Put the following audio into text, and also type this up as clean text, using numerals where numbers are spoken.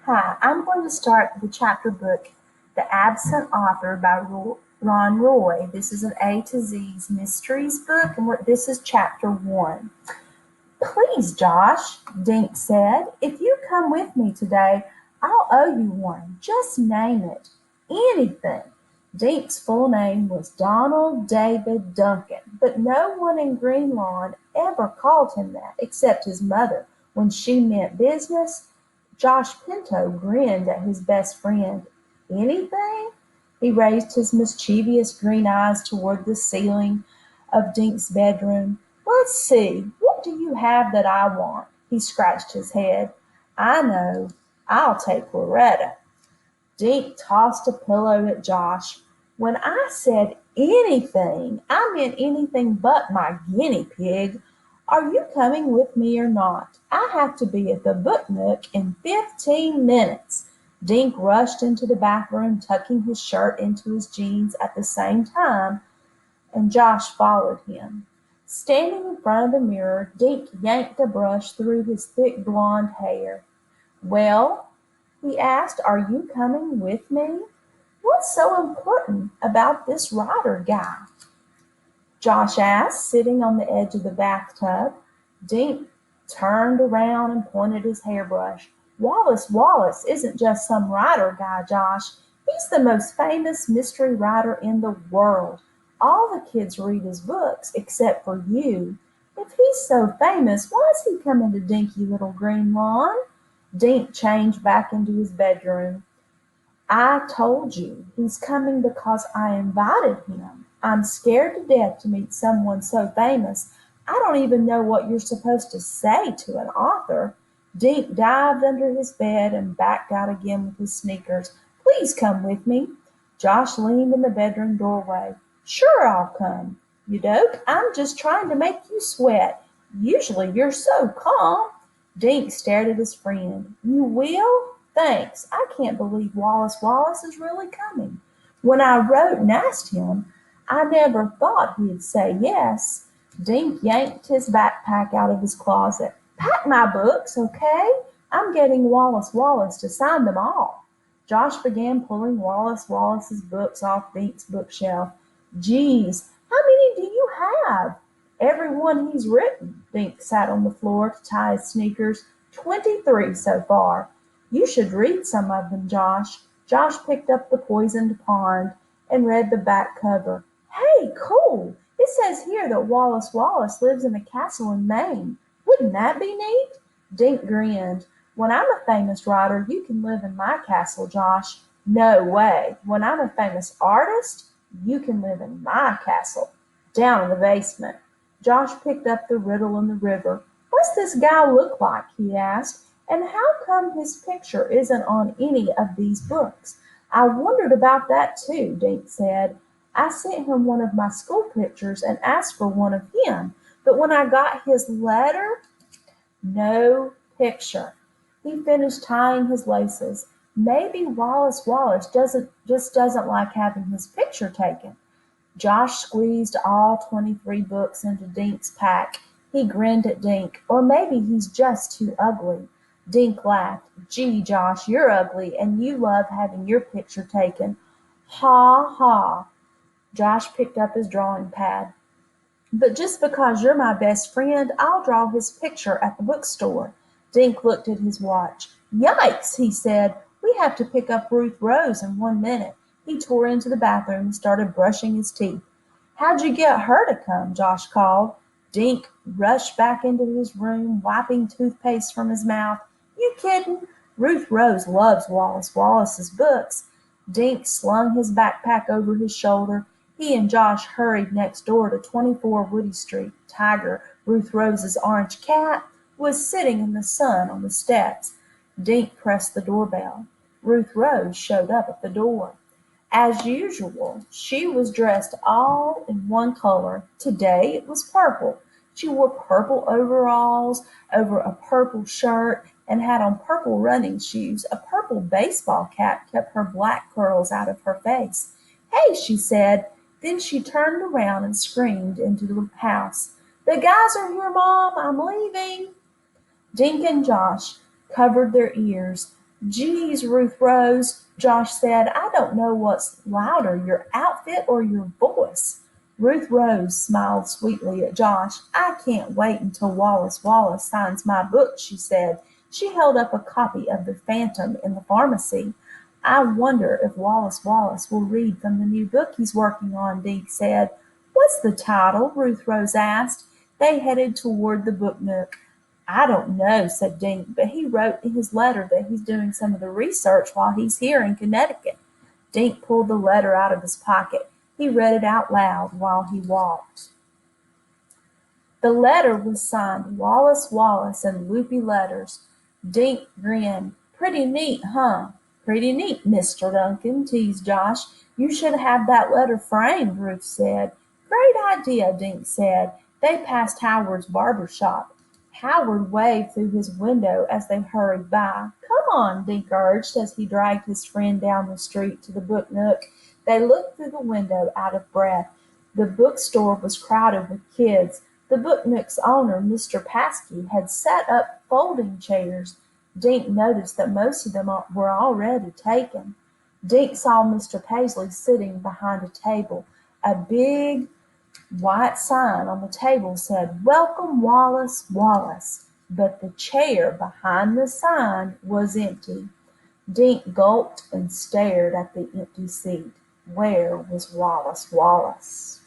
Hi, I'm going to start the chapter book, The Absent Author by Ron Roy. This is an A to Z's mysteries book, and this is chapter 1. Please, Josh, Dink said, if you come with me today, I'll owe you one. Just name it. Anything. Dink's full name was Donald David Duncan, but no one in Greenlawn ever called him that except his mother when she meant business. Josh Pinto grinned at his best friend. Anything? He raised his mischievous green eyes toward the ceiling of Dink's bedroom. Let's see, what do you have that I want? He scratched his head. I know. I'll take Loretta. Dink tossed a pillow at Josh. When I said anything, I meant anything but my guinea pig. Are you coming with me or not? I have to be at the book nook in 15 minutes. Dink rushed into the bathroom, tucking his shirt into his jeans at the same time, and Josh followed him. Standing in front of the mirror, Dink yanked a brush through his thick blond hair. Well, he asked, are you coming with me? What's so important about this Ryder guy? Josh asked, sitting on the edge of the bathtub. Dink turned around and pointed his hairbrush. Wallace Wallace isn't just some writer guy, Josh. He's the most famous mystery writer in the world. All the kids read his books, except for you. If he's so famous, why is he coming to Dinky Little Green Lawn? Dink changed back into his bedroom. I told you, he's coming because I invited him. I'm scared to death to meet someone so famous. I don't even know what you're supposed to say to an author. Dink dived under his bed and backed out again with his sneakers. Please come with me. Josh leaned in the bedroom doorway. Sure, I'll come. You dope, I'm just trying to make you sweat. Usually you're so calm. Dink stared at his friend. You will? Thanks. I can't believe Wallace Wallace is really coming. When I wrote and asked him, I never thought he'd say yes. Dink yanked his backpack out of his closet. Pack my books, okay? I'm getting Wallace Wallace to sign them all. Josh began pulling Wallace Wallace's books off Dink's bookshelf. Geez, how many do you have? Every one he's written. Dink sat on the floor to tie his sneakers. 23 so far. You should read some of them, Josh. Josh picked up The Poisoned Pond and read the back cover. Hey, cool! It says here that Wallace Wallace lives in a castle in Maine. Wouldn't that be neat? Dink grinned. When I'm a famous writer, you can live in my castle, Josh. No way. When I'm a famous artist, you can live in my castle. Down in the basement. Josh picked up the riddle in the river. What's this guy look like? He asked. And how come his picture isn't on any of these books? I wondered about that too, Dink said. I sent him one of my school pictures and asked for one of him, but when I got his letter, no picture. He finished tying his laces. Maybe Wallace Wallace doesn't like having his picture taken. Josh squeezed all 23 books into Dink's pack. He grinned at Dink. Or maybe he's just too ugly. Dink laughed. Gee, Josh, you're ugly, and you love having your picture taken. Ha ha. Josh picked up his drawing pad. But just because you're my best friend, I'll draw his picture at the bookstore. Dink looked at his watch. Yikes, he said. We have to pick up Ruth Rose in 1 minute. He tore into the bathroom and started brushing his teeth. How'd you get her to come? Josh called. Dink rushed back into his room, wiping toothpaste from his mouth. You kidding? Ruth Rose loves Wallace Wallace's books. Dink slung his backpack over his shoulder. He and Josh hurried next door to 24 Woody Street. Tiger, Ruth Rose's orange cat, was sitting in the sun on the steps. Dink pressed the doorbell. Ruth Rose showed up at the door. As usual, she was dressed all in one color. Today it was purple. She wore purple overalls over a purple shirt and had on purple running shoes. A purple baseball cap kept her black curls out of her face. Hey, she said. Then she turned around and screamed into the house. The guys are here, Mom. I'm leaving. Dink and Josh covered their ears. Geez, Ruth Rose, Josh said, I don't know what's louder, your outfit or your voice. Ruth Rose smiled sweetly at Josh. I can't wait until Wallace Wallace signs my book, she said. She held up a copy of The Phantom in the pharmacy. I wonder if Wallace Wallace will read from the new book he's working on, Deke said. What's the title? Ruth Rose asked. They headed toward the book nook. I don't know, said Dink, but he wrote in his letter that he's doing some of the research while he's here in Connecticut. Dink pulled the letter out of his pocket. He read it out loud while he walked. The letter was signed Wallace Wallace in loopy letters. Dink grinned. Pretty neat, huh? Pretty neat, Mr. Duncan, teased Josh. You should have that letter framed, Ruth said. Great idea, Dink said. They passed Howard's barber shop. Howard waved through his window as they hurried by. Come on, Dink urged as he dragged his friend down the street to the book nook. They looked through the window out of breath. The bookstore was crowded with kids. The book nook's owner, Mr. Paskey, had set up folding chairs. Dink noticed that most of them were already taken. Dink saw Mr. Paisley sitting behind a table. A big white sign on the table said, Welcome Wallace Wallace, but the chair behind the sign was empty. Dink gulped and stared at the empty seat. Where was Wallace Wallace?